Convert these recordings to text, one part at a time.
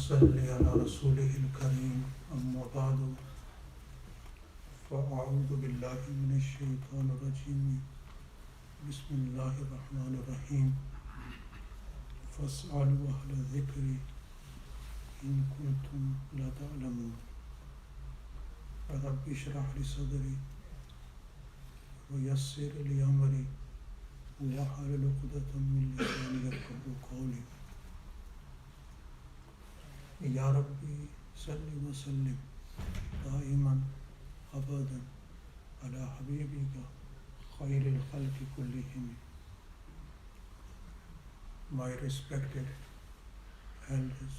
نصلي على رسوله الكريم أما بعد فأعوذ بالله من الشيطان الرجيم بسم الله الرحمن الرحيم فاسألوا أهل الذكر إن كنتم لا تعلمون رب اشرح لي صدري ويسر لي أمري واحلل عقدة من لساني يفقهوا قولي يا ربي صل وسلم دائما أبدا على حبيبك خير الخلق كلهم. My respected elders,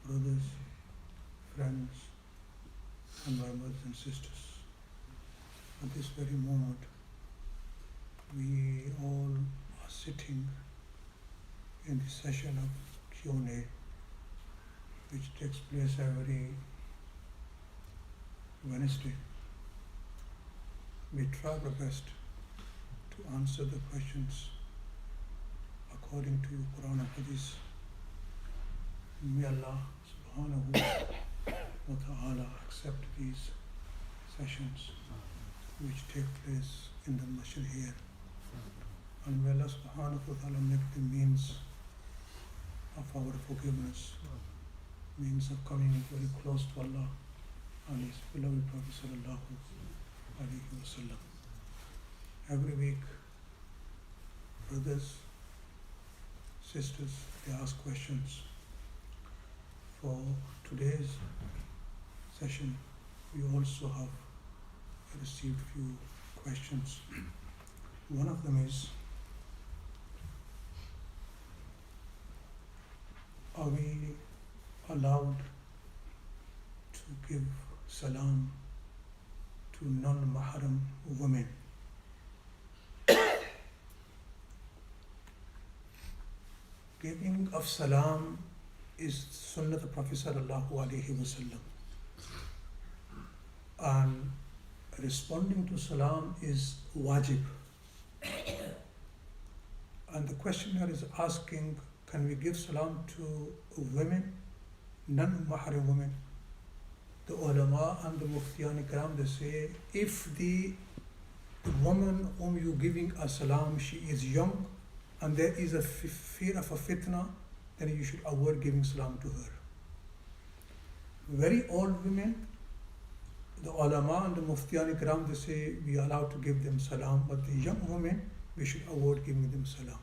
brothers, friends, and my brothers and sisters, at this very moment we all are sitting in the session of Q&A which takes place every Wednesday. We try our best to answer the questions according to Quran and Hadith. May Allah subhanahu wa ta'ala accept these sessions which take place in the masjid here. And may Allah subhanahu wa ta'ala make the means of our forgiveness, means of coming very close to Allah and His beloved Prophet sallallahu alaihi wasallam. Every week, brothers, sisters, they ask questions. For today's session, we also have received few questions. One of them is, are we allowed to give salam to non-mahram women? Giving of salam is sunnah of Prophet sallallahu alaihi wasallam, and responding to salam is wajib. And the questioner is asking, can we give salam to women, non-mahram women? The ulama and the muftiyan ikram, they say, if the woman whom you giving a salam, she is young and there is a fear of a fitna, then you should avoid giving salam to her. Very old women, the ulama and the muftiyan ikram, they say we are allowed to give them salam, but the young women, we should avoid giving them salam.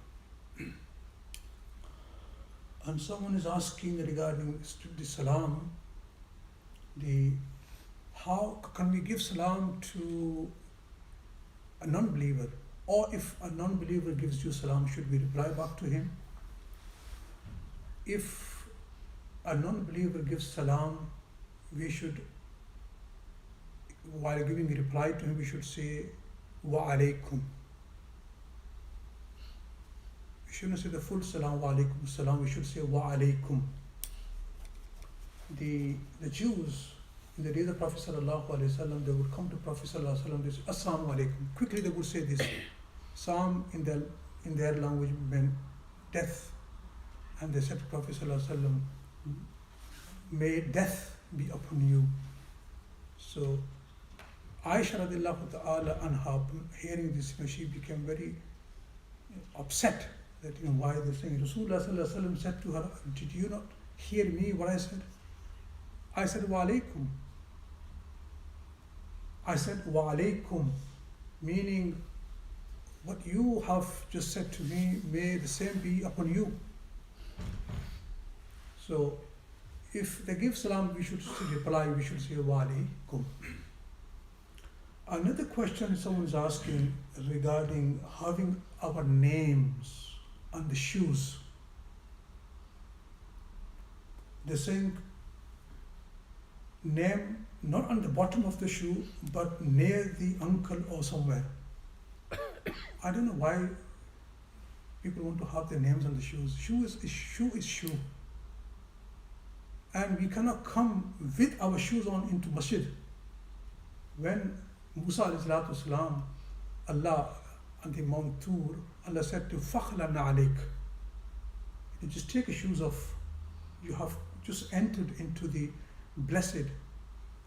And someone is asking regarding the salam, how can we give salam to a non-believer? Or if a non-believer gives you salam, should we reply back to him? If a non-believer gives salam, we should, while giving a reply to him, we should say, wa alaykum. We shouldn't say the full salam, wa alaykum salam, we should say wa alaykum. The Jews, in the days of Prophet sallallahu alaihi wasallam, they would come to Prophet sallallahu alaihi wasallam, they say, assalamu alaikum. Quickly they would say this. Salam in their language meant death. And they said to Prophet sallallahu alaihi wasallam, may death be upon you. So Aisha radiallahu ta'ala anha, hearing this, she became very upset that why they're saying. Rasulullah sallallahu alaihi wasallam said to her, did you not hear me what I said? I said wa alaykum. I said wa alaykum, meaning what you have just said to me, may the same be upon you. So if they give salam, we should reply, we should say wa alaykum. Another question someone is asking regarding having our names on the shoes. They're saying name not on the bottom of the shoe, but near the ankle or somewhere. I don't know why people want to have their names on the shoes. Shoe is shoe. And we cannot come with our shoes on into masjid. When Musa alayhi salatu wasalam, Allah on the Mount Tur, Allah said to Fakhlan alayk, you just take your shoes off. you have just entered into the blessed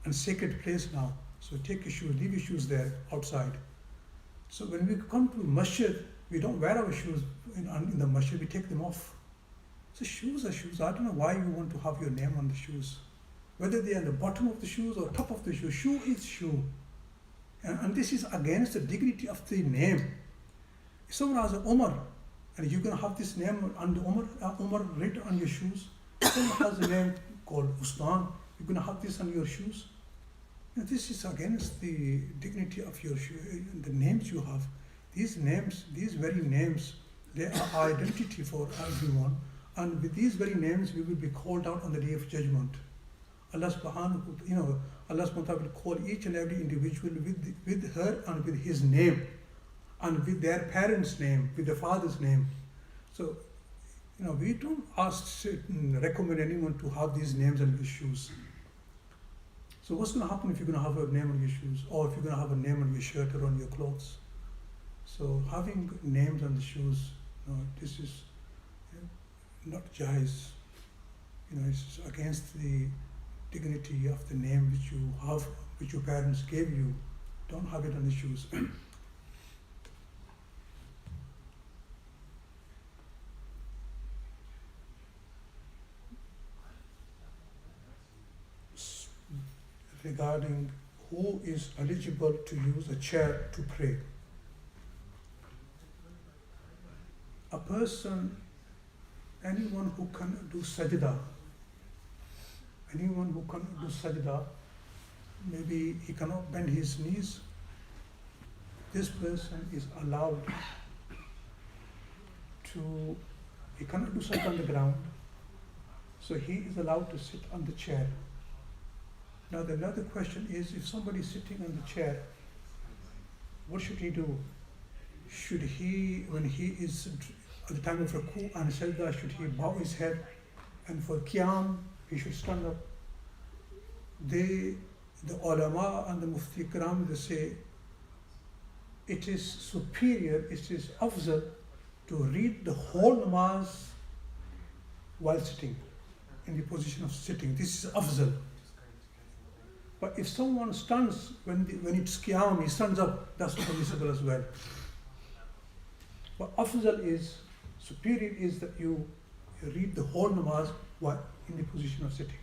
and sacred place now. So take your shoes, leave your shoes there outside. So when we come to masjid, we don't wear our shoes in the masjid, we take them off. So shoes are shoes. I don't know why you want to have your name on the shoes. Whether they are on the bottom of the shoes or top of the shoe, shoe is shoe. And this is against the dignity of the name. If someone has an Umar, and you're going to have this name under Umar written on your shoes. If someone has a name called Usman, you're going to have this on your shoes. Now, this is against the dignity of your the names you have. These names, these very names, they are identity for everyone. And with these very names, we will be called out on the day of judgment. Allah subhanahu wa ta'ala will call each and every individual with her and with his name, and with their parents' name, with the father's name. So, we don't recommend anyone to have these names on your shoes. So what's going to happen if you're going to have a name on your shoes, or if you're going to have a name on your shirt or on your clothes? So having names on the shoes, this is not jais. It's against the dignity of the name which you have, which your parents gave you. Don't have it on the shoes. Regarding who is eligible to use a chair to pray. A person, anyone who can do sajda, maybe he cannot bend his knees, this person is allowed to, he cannot do sajda on the ground, so he is allowed to sit on the chair. Now the another question is, if somebody is sitting on the chair, what should he do? Should he, when he is at the time of ruku and sajda, should he bow his head? And for qiyam, he should stand up. The ulama and the mufti kiram, they say, it is superior, it is afzal to read the whole namaz while sitting, in the position of sitting. This is afzal. But if someone stands, when it's qiyam, he stands up, that's permissible as well. But afzal is, superior is that you read the whole namaz while in the position of sitting.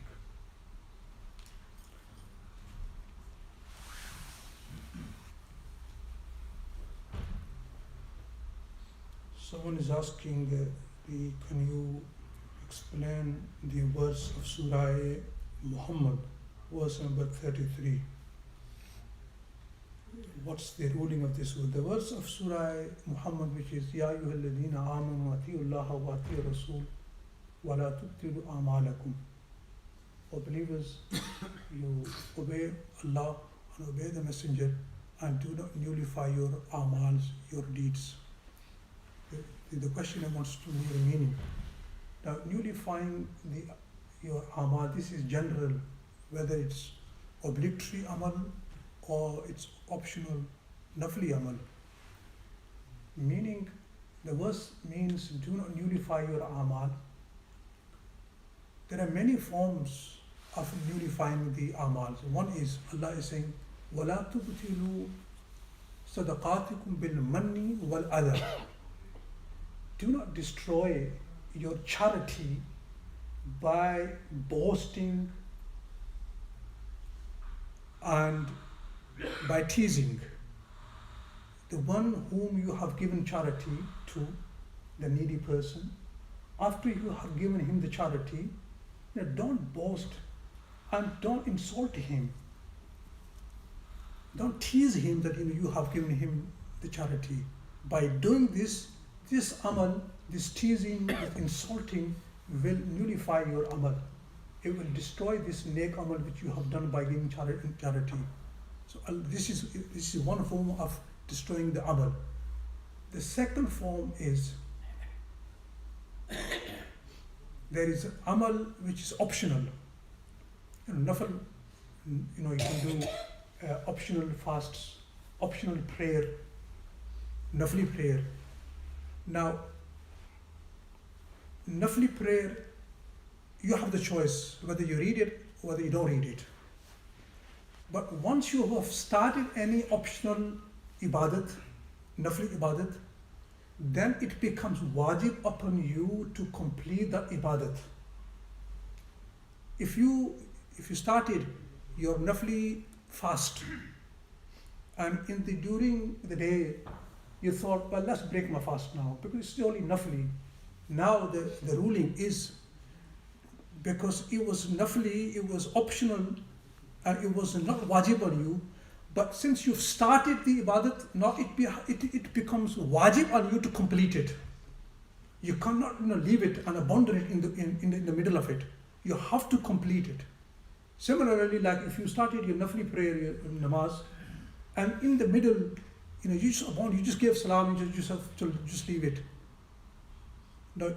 Someone is asking, can you explain the verse of Surah Mohammed, verse number 33? What's the ruling of this? The verse of Surah Muhammad, which is Ya ayyuhalladhina amanu ati'u Allah wa ati'u Rasul wa la tubtilu a'malakum. O believers, you obey Allah and obey the Messenger, and do not nullify your amals, your deeds. The questioner wants to know the meaning. Now, nullifying your amal, this is general, whether it's obligatory amal or it's optional nafli amal. Meaning, the verse means do not nullify your amal. There are many forms of nullifying the amal. One is, Allah is saying, وَلَا تُبْتِلُوا صَدَقَاتِكُمْ بِالْمَنِّ وَالْأَذَى. Do not destroy your charity by boasting and by teasing. The one whom you have given charity to, the needy person, after you have given him the charity, don't boast and don't insult him. Don't tease him that you have given him the charity. By doing this amal, this teasing, this insulting will nullify your amal. It will destroy this neck amal which you have done by giving charity. So this is one form of destroying the amal. The second form is, there is amal which is optional. Nafal, you can do optional fasts, optional prayer, nafli prayer. Now, nafli prayer you have the choice whether you read it or whether you don't read it. But once you have started any optional ibadat, nafli ibadat, then it becomes wajib upon you to complete the ibadat. If you started your nafli fast and during the day you thought, well, let's break my fast now because it's only nafli. Now the ruling is, because it was nafli, it was optional and it was not wajib on you, but since you've started the ibadat, now it becomes wajib on you to complete it. You cannot leave it and abandon it in the middle of it. You have to complete it. Similarly, like if you started your nafli prayer, your namaz, and in the middle, you just gave salam, you just have to just leave it.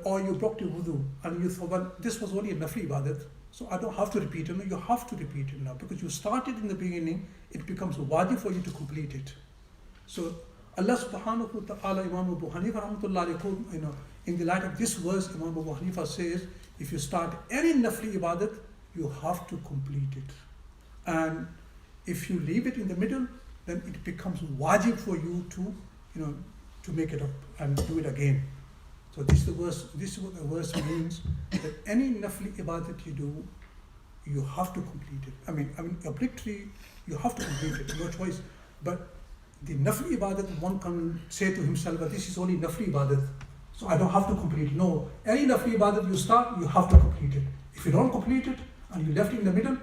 Or you broke your wudu and you thought, well, this was only a nafli ibadat, so I don't have to repeat it. No, you have to repeat it now because you started in the beginning. It becomes wajib for you to complete it. So Allah subhanahu wa ta'ala, Imam Abu Hanifa rahmatullahi alayhi, in the light of this verse, Imam Abu Hanifa says, if you start any nafli ibadat, you have to complete it. And if you leave it in the middle, then it becomes wajib for you to make it up and do it again. So this is what the verse means, that any nafli ibadat you do, you have to complete it. I mean, obligatory, you have to complete it, no choice. But the nafli ibadat, one can say to himself, but this is only nafli ibadat, so I don't have to complete it. No, any nafli ibadat you start, you have to complete it. If you don't complete it and you left it in the middle,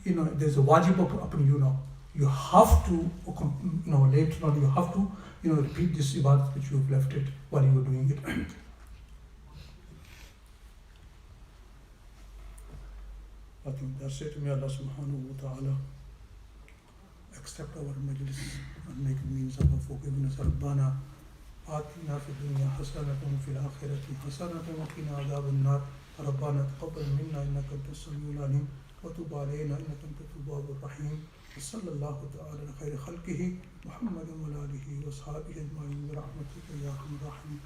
there's a wajib upon you now. You have to, later on, you have to, repeat this ibadat which you have left it while you were doing it. I think that's it. May Allah subhanahu wa ta'ala accept our majlis and make means of forgiveness. Rabbana آتنا في الدنيا حسنة وفي الآخرة حسنة وقنا عذاب النار. ربنا تقبل منا إنك أنت السميع العليم وتب علينا إنك أنت التواب الرحيم. وصلى الله تعالى على خير خلقه محمد وعلى آله وصحبه أجمعين برحمتك يا أرحم الراحمين.